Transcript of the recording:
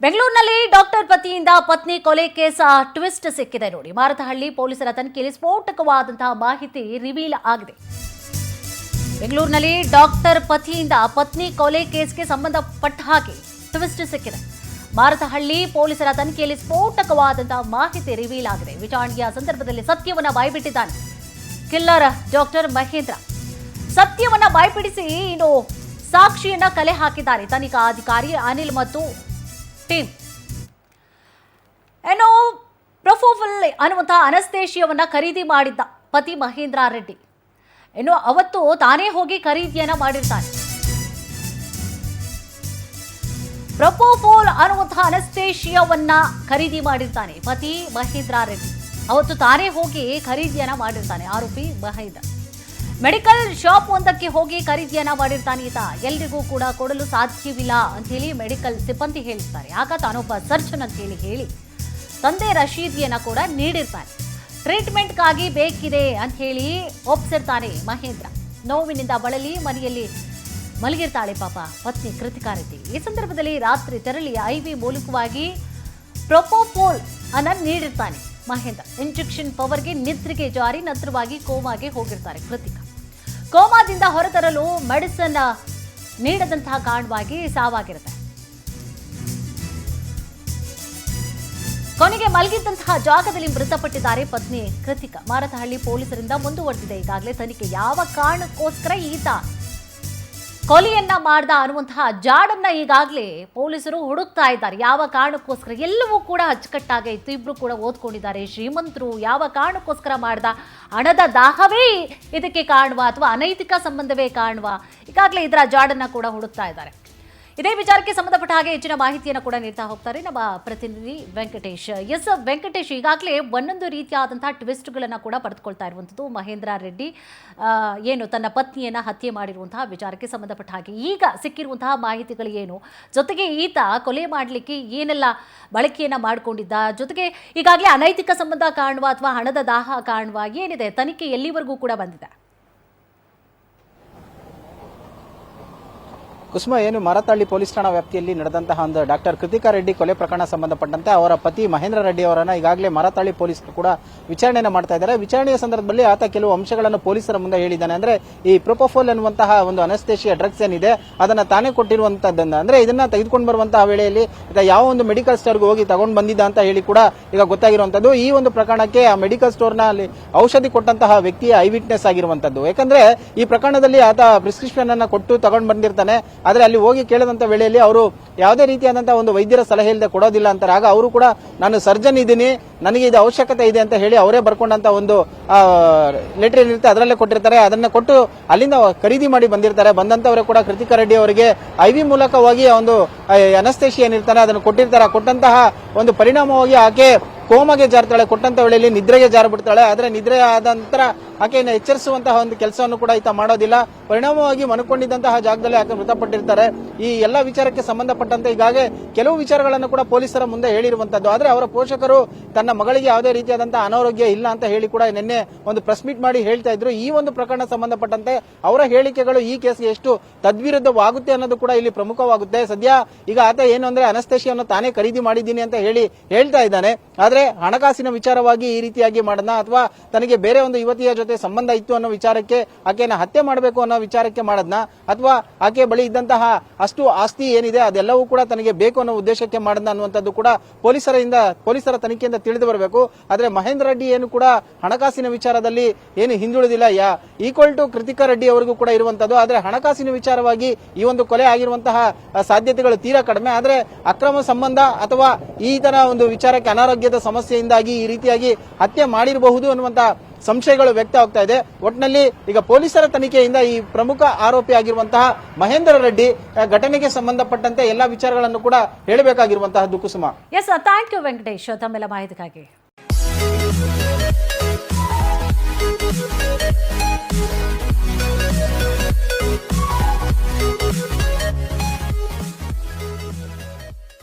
ಬೆಂಗಳೂರಿನಲ್ಲಿ ಡಾಕ್ಟರ್ ಪತಿಯಿಂದ ಪತ್ನಿ ಕೊಲೆ ಕೇಸ್ ಟ್ವಿಸ್ಟ್ ಸಿಕ್ಕಿದೆ ನೋಡಿ. ಮಾರತಹಳ್ಳಿ ಪೊಲೀಸರ ತನಿಖೆಯಲ್ಲಿ ಸ್ಫೋಟಕವಾದಂತಹ ಮಾಹಿತಿ ರಿವೀಲ್ ಆಗಿದೆ. ಬೆಂಗಳೂರಿನಲ್ಲಿ ಡಾಕ್ಟರ್ ಪತಿಯಿಂದ ಪತ್ನಿ ಕೊಲೆ ಕೇಸ್ಗೆ ಸಂಬಂಧಪಟ್ಟ ಹಾಗೆ ಟ್ವಿಸ್ಟ್ ಸಿಕ್ಕಿದೆ. ಮಾರತಹಳ್ಳಿ ಪೊಲೀಸರ ತನಿಖೆಯಲ್ಲಿ ಸ್ಫೋಟಕವಾದಂತಹ ಮಾಹಿತಿ ರಿವೀಲ್ ಆಗಿದೆ. ವಿಚಾರಣೆಯ ಸಂದರ್ಭದಲ್ಲಿ ಸತ್ಯವನ್ನ ಬಾಯ್ಬಿಟ್ಟಿದ್ದಾನೆ ಕಿಲ್ಲರ್ ಡಾಕ್ಟರ್ ಮಹೇಂದ್ರ. ಸತ್ಯವನ್ನ ಬಾಯ್ಬಿಡಿಸಿ ಇನ್ನು ಸಾಕ್ಷಿಯನ್ನ ಕಲೆ ಹಾಕಿದ್ದಾರೆ ತನಿಖಾ ಅಧಿಕಾರಿ ಅನಿಲ್ ಮತ್ತು ಟೀಮ್. ಏನೋ ಪ್ರೊಫೋಫಲ್ ಅನ್ನುವಂತಹ ಅನಸ್ತೇಶಿಯವನ್ನ ಖರೀದಿ ಮಾಡಿದ್ದ ಪತಿ ಮಹೇಂದ್ರ ರೆಡ್ಡಿ. ಇನ್ನು ಅವತ್ತು ತಾನೇ ಹೋಗಿ ಖರೀದಿಯನ್ನ ಮಾಡಿರ್ತಾನೆ. ಪ್ರೊಪೋಫೋಲ್ ಅನ್ನುವಂತಹ ಅನಸ್ತೇಶಿಯವನ್ನ ಖರೀದಿ ಮಾಡಿರ್ತಾನೆ ಪತಿ ಮಹೇಂದ್ರ ರೆಡ್ಡಿ. ಅವತ್ತು ತಾನೇ ಹೋಗಿ ಖರೀದಿಯನ್ನ ಮಾಡಿರ್ತಾನೆ ಆರೋಪಿ ಮಹೇಂದ್ರ. ಮೆಡಿಕಲ್ ಶಾಪ್ ಒಂದಕ್ಕೆ ಹೋಗಿ ಖರೀದಿಯನ್ನ ಮಾಡಿರ್ತಾನೆ ಈತ. ಎಲ್ರಿಗೂ ಕೂಡ ಕೊಡಲು ಸಾಧ್ಯವಿಲ್ಲ ಅಂತ ಹೇಳಿ ಮೆಡಿಕಲ್ ಸಿಬ್ಬಂದಿ ಹೇಳಿರ್ತಾರೆ. ಆಗ ತಾನೊಬ್ಬ ಸರ್ಜನ್ ಅಂತ ಹೇಳಿ ತಂದೆ ರಶೀದಿಯನ್ನ ಕೂಡ ನೀಡಿರ್ತಾನೆ. ಟ್ರೀಟ್ಮೆಂಟ್ಗಾಗಿ ಬೇಕಿದೆ ಅಂತ ಹೇಳಿ ಒಪ್ಸಿರ್ತಾನೆ ಮಹೇಂದ್ರ. ನೋವಿನಿಂದ ಬಳಲಿ ಮನೆಯಲ್ಲಿ ಮಲಗಿರ್ತಾಳೆ ಪಾಪ ಪತ್ನಿ ಕೃತಿಕಾ ರೆಡ್ಡಿ. ಈ ಸಂದರ್ಭದಲ್ಲಿ ರಾತ್ರಿ ತೆರಳಿ IV ಮೂಲಕವಾಗಿ ಪ್ರೊಪೋಫೋಲ್ ಅನ್ನ ನೀಡಿರ್ತಾನೆ ಮಹೇಂದ್ರ. ಇಂಜೆಕ್ಷನ್ ಪವರ್ಗೆ ನಿದ್ರೆಗೆ ಜಾರಿ ನಂತರವಾಗಿ ಕೋಮಾಗೆ ಹೋಗಿರ್ತಾರೆ ಕೃತಿಕಾ. ಕೋಮಾದಿಂದ ಹೊರತರಲು ಮೆಡಿಸಿನ್ ನೀಡದಂತಹ ಕಾರಣವಾಗಿ ಸಾವಾಗಿರುತ್ತೆ. ಕೊನೆಗೆ ಮಲಗಿದ್ದಂತಹ ಜಾಗದಲ್ಲಿ ಮೃತಪಟ್ಟಿದ್ದಾರೆ ಪತ್ನಿ ಕೃತಿಕಾ. ಮಾರತಹಳ್ಳಿ ಪೊಲೀಸರಿಂದ ಮುಂದುವರೆದಿದೆ ಈಗಾಗಲೇ ತನಿಖೆ. ಯಾವ ಕಾರಣಕ್ಕೋಸ್ಕರ ಈತ ಕೊಲೆಯನ್ನ ಮಾಡ್ದ ಅನ್ನುವಂತಹ ಜಾಡನ್ನ ಈಗಾಗಲೇ ಪೊಲೀಸರು ಹುಡುಕ್ತಾ ಇದ್ದಾರೆ. ಯಾವ ಕಾರಣಕ್ಕೋಸ್ಕರ ಎಲ್ಲವೂ ಕೂಡ ಅಚ್ಚುಕಟ್ಟಾಗೆ ಇತ್ತು. ಇಬ್ರು ಕೂಡ ಓದ್ಕೊಂಡಿದ್ದಾರೆ, ಶ್ರೀಮಂತರು. ಯಾವ ಕಾರಣಕ್ಕೋಸ್ಕರ ಮಾಡ್ದ? ಹಣದ ದಾಹವೇ ಇದಕ್ಕೆ ಕಾರಣವಾ ಅಥವಾ ಅನೈತಿಕ ಸಂಬಂಧವೇ ಕಾರಣವಾ? ಈಗಾಗಲೇ ಇದರ ಜಾಡನ್ನ ಕೂಡ ಹುಡುಕ್ತಾ ಇದ್ದಾರೆ. ಇದೇ ವಿಚಾರಕ್ಕೆ ಸಂಬಂಧಪಟ್ಟ ಹಾಗೆ ಹೆಚ್ಚಿನ ಮಾಹಿತಿಯನ್ನು ಕೂಡ ನೀಡ್ತಾ ಹೋಗ್ತಾರೆ ನಮ್ಮ ಪ್ರತಿನಿಧಿ ವೆಂಕಟೇಶ್. ಎಸ್ ವೆಂಕಟೇಶ್, ಈಗಾಗಲೇ ಒಂದೊಂದು ರೀತಿಯಾದಂತಹ ಟ್ವಿಸ್ಟ್ಗಳನ್ನು ಕೂಡ ಪಡೆದುಕೊಳ್ತಾ ಇರುವಂಥದ್ದು ಮಹೇಂದ್ರ ರೆಡ್ಡಿ ಏನು ತನ್ನ ಪತ್ನಿಯನ್ನು ಹತ್ಯೆ ಮಾಡಿರುವಂತಹ ವಿಚಾರಕ್ಕೆ ಸಂಬಂಧಪಟ್ಟ ಹಾಗೆ ಈಗ ಸಿಕ್ಕಿರುವಂತಹ ಮಾಹಿತಿಗಳು ಏನು, ಜೊತೆಗೆ ಈತ ಕೊಲೆ ಮಾಡಲಿಕ್ಕೆ ಏನೆಲ್ಲ ಬಳಕೆಯನ್ನು ಮಾಡಿಕೊಂಡಿದ್ದ, ಜೊತೆಗೆ ಈಗಾಗಲೇ ಅನೈತಿಕ ಸಂಬಂಧ ಕಾರಣವಾ ಅಥವಾ ಹಣದ ದಾಹ ಕಾರಣವಾ, ಏನಿದೆ ತನಿಖೆ ಎಲ್ಲಿವರೆಗೂ ಕೂಡ ಬಂದಿದೆ? ಕುಸುಮ, ಏನು ಮಾರತಹಳ್ಳಿ ಪೊಲೀಸ್ ಠಾಣಾ ವ್ಯಾಪ್ತಿಯಲ್ಲಿ ನಡೆದಂತಹ ಒಂದು ಡಾಕ್ಟರ್ ಕೃತಿಕಾ ರೆಡ್ಡಿ ಕೊಲೆ ಪ್ರಕರಣ ಸಂಬಂಧಪಟ್ಟಂತೆ ಅವರ ಪತಿ ಮಹೇಂದ್ರ ರೆಡ್ಡಿ ಅವರನ್ನ ಈಗಾಗಲೇ ಮಾರತಹಳ್ಳಿ ಪೊಲೀಸರು ಕೂಡ ವಿಚಾರಣೆಯನ್ನು ಮಾಡ್ತಾ ಇದ್ದಾರೆ. ವಿಚಾರಣೆಯ ಸಂದರ್ಭದಲ್ಲಿ ಆತ ಕೆಲವು ಅಂಶಗಳನ್ನು ಪೊಲೀಸರ ಮುಂದೆ ಹೇಳಿದ್ದಾನೆ. ಅಂದ್ರೆ ಈ ಪ್ರೊಪೋಫೋಲ್ ಅನ್ನುವಂತಹ ಒಂದು ಅನಸ್ತೇಶಿಯಾ ಡ್ರಗ್ಸ್ ಏನಿದೆ ಅದನ್ನ ತಾನೇ ಕೊಟ್ಟಿರುವಂತದ್ದನ್ನ, ಅಂದ್ರೆ ಇದನ್ನ ತೆಗೆದುಕೊಂಡು ಬರುವಂತಹ ವೇಳೆಯಲ್ಲಿ ಯಾವ ಒಂದು ಮೆಡಿಕಲ್ ಸ್ಟೋರ್ಗೆ ಹೋಗಿ ತಗೊಂಡು ಬಂದಿದ್ದ ಅಂತ ಹೇಳಿ ಕೂಡ ಈಗ ಗೊತ್ತಾಗಿರುವಂತದ್ದು. ಈ ಒಂದು ಪ್ರಕರಣಕ್ಕೆ ಆ ಮೆಡಿಕಲ್ ಸ್ಟೋರ್ ನಲ್ಲಿ ಔಷಧಿ ಕೊಟ್ಟಂತಹ ವ್ಯಕ್ತಿಯ ಐ ವಿಟ್ನೆಸ್ ಆಗಿರುವಂತದ್ದು. ಯಾಕಂದ್ರೆ ಈ ಪ್ರಕರಣದಲ್ಲಿ ಆತ ಪ್ರಿಸ್ಕ್ರಿಪ್ಷನ್ ಅನ್ನ ಕೊಟ್ಟು ತಗೊಂಡು ಬಂದಿರ್ತಾನೆ. ಆದ್ರೆ ಅಲ್ಲಿ ಹೋಗಿ ಕೇಳಿದಂತ ವೇಳೆಯಲ್ಲಿ ಅವರು ಯಾವುದೇ ರೀತಿಯಾದಂತಹ ಒಂದು ವೈದ್ಯರ ಸಲಹೆ ಇಲ್ಲದೆ ಕೊಡೋದಿಲ್ಲ ಅಂತಾರೆ. ಆಗ ಅವರು ಕೂಡ ನಾನು ಸರ್ಜನ್ ಇದ್ದೀನಿ, ನನಗೆ ಇದು ಅವಶ್ಯಕತೆ ಇದೆ ಅಂತ ಹೇಳಿ ಅವರೇ ಬರ್ಕೊಂಡಂತ ಒಂದು ಲೆಟರ್ ಏನಿರುತ್ತೆ ಅದರಲ್ಲೇ ಕೊಟ್ಟಿರ್ತಾರೆ. ಅದನ್ನ ಕೊಟ್ಟು ಅಲ್ಲಿಂದ ಖರೀದಿ ಮಾಡಿ ಬಂದಿರ್ತಾರೆ. ಬಂದಂತವರೇ ಕೂಡ ಕೃತಿಕಾ ರೆಡ್ಡಿ ಅವರಿಗೆ IV ಮೂಲಕವಾಗಿ ಒಂದು ಅನಸ್ತೇಶಿ ಏನಿರ್ತಾನೆ ಅದನ್ನು ಕೊಟ್ಟಿರ್ತಾರೆ. ಕೊಟ್ಟಂತಹ ಒಂದು ಪರಿಣಾಮವಾಗಿ ಆಕೆ ಕೋಮಗೆ ಜಾರ್ತಾಳೆ. ಕೊಟ್ಟಂತ ವೇಳೆಯಲ್ಲಿ ನಿದ್ರೆಗೆ ಜಾರು ಬಿಡ್ತಾಳೆ. ಆದ್ರೆ ನಿದ್ರೆ ಆದ ನಂತರ ಆಕೆಯನ್ನು ಎಚ್ಚರಿಸುವಂತಹ ಒಂದು ಕೆಲಸವನ್ನು ಕೂಡ ಈತ ಮಾಡೋದಿಲ್ಲ. ಪರಿಣಾಮವಾಗಿ ಮನಕೊಂಡಿದ್ದಂತಹ ಜಾಗದಲ್ಲಿ ಆಕೆ ಮೃತಪಟ್ಟಿರ್ತಾರೆ. ಈ ಎಲ್ಲಾ ವಿಚಾರಕ್ಕೆ ಸಂಬಂಧಪಟ್ಟಂತೆ ಈಗಾಗಲೇ ಕೆಲವು ವಿಚಾರಗಳನ್ನು ಕೂಡ ಪೊಲೀಸರ ಮುಂದೆ ಹೇಳಿರುವಂತದ್ದು. ಆದ್ರೆ ಅವರ ಪೋಷಕರು ತನ್ನ ಮಗಳಿಗೆ ಯಾವುದೇ ರೀತಿಯಾದಂತಹ ಅನಾರೋಗ್ಯ ಇಲ್ಲ ಅಂತ ಹೇಳಿ ಕೂಡ ನಿನ್ನೆ ಒಂದು ಪ್ರೆಸ್ ಮೀಟ್ ಮಾಡಿ ಹೇಳ್ತಾ ಇದ್ರು. ಈ ಒಂದು ಪ್ರಕರಣ ಸಂಬಂಧಪಟ್ಟಂತೆ ಅವರ ಹೇಳಿಕೆಗಳು ಈ ಕೇಸ್ಗೆ ಎಷ್ಟು ತದ್ವಿರುದ್ಧವಾಗುತ್ತೆ ಅನ್ನೋದು ಕೂಡ ಇಲ್ಲಿ ಪ್ರಮುಖವಾಗುತ್ತೆ. ಸದ್ಯ ಈಗ ಆತ ಏನು ಅಂದ್ರೆ ಅನಸ್ತೇಶಿಯನ್ನು ತಾನೇ ಖರೀದಿ ಮಾಡಿದ್ದೀನಿ ಅಂತ ಹೇಳ್ತಾ ಇದ್ದಾನೆ. ಆದ್ರೆ ಹಣಕಾಸಿನ ವಿಚಾರವಾಗಿ ಈ ರೀತಿಯಾಗಿ ಮಾಡನ ಅಥವಾ ತನಗೆ ಬೇರೆ ಒಂದು ಯುವತಿಯ ಜೊತೆ ಸಂಬಂಧ ಇತ್ತು ಅನ್ನೋ ವಿಚಾರಕ್ಕೆ ಆಕೆಯನ್ನು ಹತ್ಯೆ ಮಾಡಬೇಕು ಅನ್ನೋ ವಿಚಾರಕ್ಕೆ ಮಾಡದ್ನ, ಅಥವಾ ಆಕೆ ಬಳಿ ಇದ್ದಂತಹ ಅಷ್ಟು ಆಸ್ತಿ ಏನಿದೆ ಅದೆಲ್ಲವೂ ಕೂಡ ತನಗೆ ಬೇಕು ಅನ್ನೋ ಉದ್ದೇಶಕ್ಕೆ ಮಾಡದ್ನ ಅನ್ನುವಂಥದ್ದು ಕೂಡ ಪೊಲೀಸರ ತನಿಖೆಯಿಂದ ತಿಳಿದು ಬರಬೇಕು. ಆದ್ರೆ ಮಹೇಂದ್ರ ರೆಡ್ಡಿ ಏನು ಕೂಡ ಹಣಕಾಸಿನ ವಿಚಾರದಲ್ಲಿ ಏನು ಹಿಂದುಳಿದಿಲ್ಲ. ಈಕ್ವಲ್ ಟು ಕೃತಿಕಾ ರೆಡ್ಡಿ ಅವರಿಗೂ ಕೂಡ ಇರುವಂತದ್ದು. ಆದ್ರೆ ಹಣಕಾಸಿನ ವಿಚಾರವಾಗಿ ಈ ಒಂದು ಕೊಲೆ ಆಗಿರುವಂತಹ ಸಾಧ್ಯತೆಗಳು ತೀರಾ ಕಡಿಮೆ. ಆದ್ರೆ ಅಕ್ರಮ ಸಂಬಂಧ ಅಥವಾ ಈ ತರ ಒಂದು ವಿಚಾರಕ್ಕೆ ಅನಾರೋಗ್ಯದ ಸಮಸ್ಯೆಯಿಂದಾಗಿ ಈ ರೀತಿಯಾಗಿ ಹತ್ಯೆ ಮಾಡಿರಬಹುದು ಅನ್ನುವಂತಹ ಸಂಶಯಗಳು ವ್ಯಕ್ತವಾಗ್ತಾ ಇದೆ. ಒಟ್ಟಿನಲ್ಲಿ ಈಗ ಪೊಲೀಸರ ತನಿಖೆಯಿಂದ ಈ ಪ್ರಮುಖ ಆರೋಪಿ ಆಗಿರುವಂತಹ ಮಹೇಂದ್ರ ರೆಡ್ಡಿ ಘಟನೆಗೆ ಸಂಬಂಧಪಟ್ಟಂತೆ ಎಲ್ಲಾ ವಿಚಾರಗಳನ್ನು ಕೂಡ ಹೇಳಬೇಕಾಗಿರುವಂತಹದ್ದು. ಕುಸುಮ, ಎಸ್, ಥ್ಯಾಂಕ್ ಯು ವೆಂಕಟೇಶ್ ತಮ್ಮೆಲ್ಲ ಮಾಹಿತಿಗಾಗಿ.